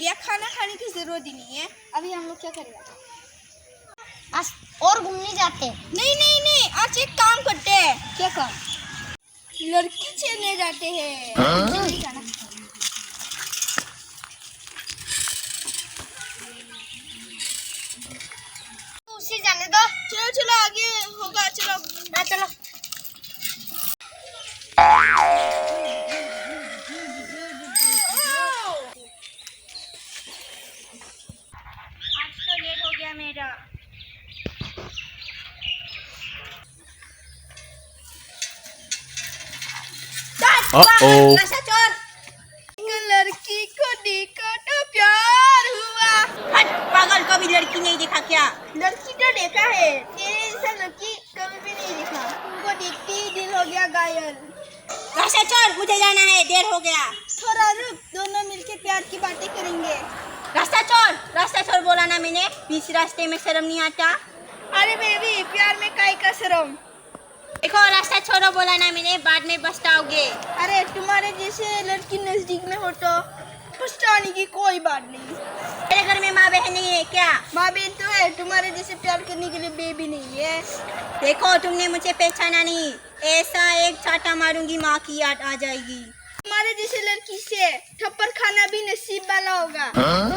गया, खाना खाने की जरूरत ही नहीं है। अभी हम लोग क्या करेंगे? आज और घूमने जाते हैं। नहीं नहीं नहीं, आज एक काम करते हैं। क्या काम? लड़की चलने जाते हैं। जल्दी जाना। उसे जाने दो। चलो चलो आगे होगा, चलो चलो। आज तो लेट हो गया मेरा। Uh-oh. लड़की को देखा तो प्यार हुआ। हट पागल, कभी लड़की नहीं देखा क्या? लड़की तो देखा है, तेरे जैसा लड़की कभी भी नहीं देखा। तुमको देखते ही दिल हो गया घायल। रास्ता छोड़, मुझे जाना है, देर हो गया। थोड़ा रुक, दोनों मिलके प्यार की बातें करेंगे। रास्ता छोड़ बोला ना मैंने, बीच रास्ते में शर्म नहीं आता? अरे बेबी, प्यार में काहे का शर्म? देखो रास्ता छोड़ो बोला ना मैंने, बाद में पछताओगे। अरे तुम्हारे जैसे लड़की नजदीक में हो तो पछताने की कोई बात नहीं। मेरे घर में माँ बहन नहीं है क्या? माँ बहन तो है, तुम्हारे जैसे प्यार करने के लिए बेबी नहीं है। देखो तुमने मुझे पहचाना नहीं, ऐसा एक चाटा मारूंगी माँ की याद आ जाएगी। तुम्हारे जैसे लड़की से थप्पड़ खाना भी नसीब वाला होगा।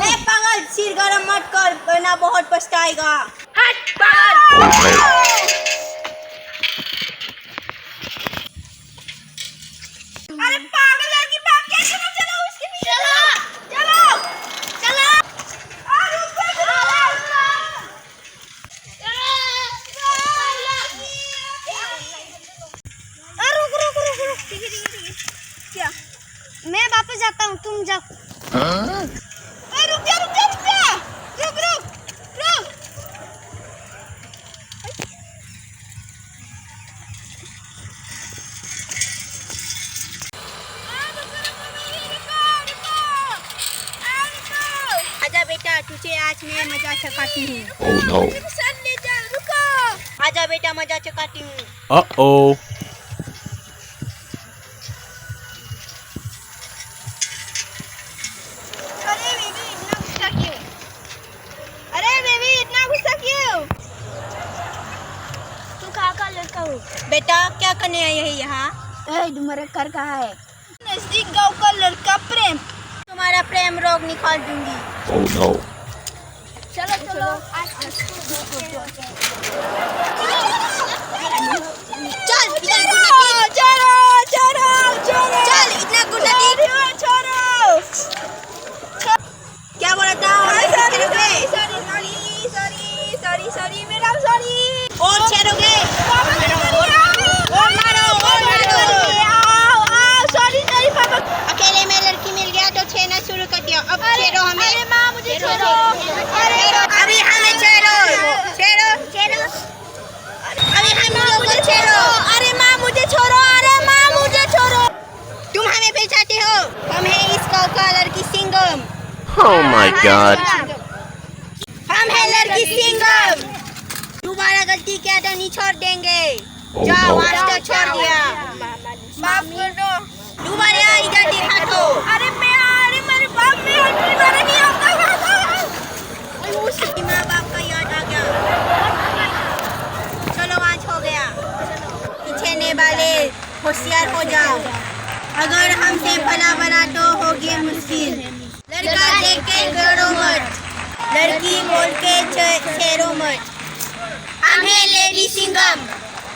ए पागल, सिर गरम मत कर वरना बहुत पछताएगा। हट पागल। अरे पागल लड़की भाग के चलो उसके पीछे। चलो रुक। ठीक है। क्या? मैं वापस जाता हूँ, तुम जाओ। रुक जा। रुक। आजा बेटा, तुझे आज मैं मजा चखाती हूँ। Oh no. साथ ले जा, रुको। आजा बेटा, मजा चखाती हूँ। Uh-oh. अरे बेबी इतना गुस्सा क्यों? तू कहाँ का लड़का हो? बेटा क्या करने आई है यहाँ? तुम्हारा घर कहाँ है? नजदीक गांव का लड़का प्रेम। तुम्हारा प्रेम रोग निकाल दूंगी। Oh no. चलो। चल इधर गुना चल इतना गुना छोड़ो। क्या बोला था? Sorry madam, sorry. और छेड़ोगे? और मारो। सॉरी पापा। अकेले में लड़की मिल गया तो छेड़ना शुरू कर दिया, अब छेड़ो हमें। अरे माँ मुझे छोड़ो। अभी हमें छेड़ो। अरे हम लोगों को छेड़ो। अरे माँ मुझे छोड़ो। तुम हमें पहचानते हो? हम हैं इस गाँव का लड़की सिंघम। Oh my God. हम हैं लड़की सिंघम। दोबारा गलती किया तो नहीं छोड़ देंगे। Oh जाओ, no. आज तो छोड़ दिया। माफ कर दो। दोबारा इधर देखा तो। अरे मेरे बाप में दोबारा नहीं आता। उसकी माँ बाप का याद आ गया। चलो आज हो गया। पीछे वाले होशियार हो जाओ, अगर हमसे भला बना तो होगी मुश्किल। लड़का देख के डरो मत, लड़की बोल के छेड़ो मत। हम हैं लेडी सिंघम,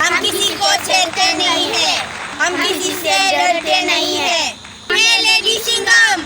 हम किसी को छेड़ते नहीं है, हम किसी से डरते नहीं है। हम हैं लेडी सिंघम।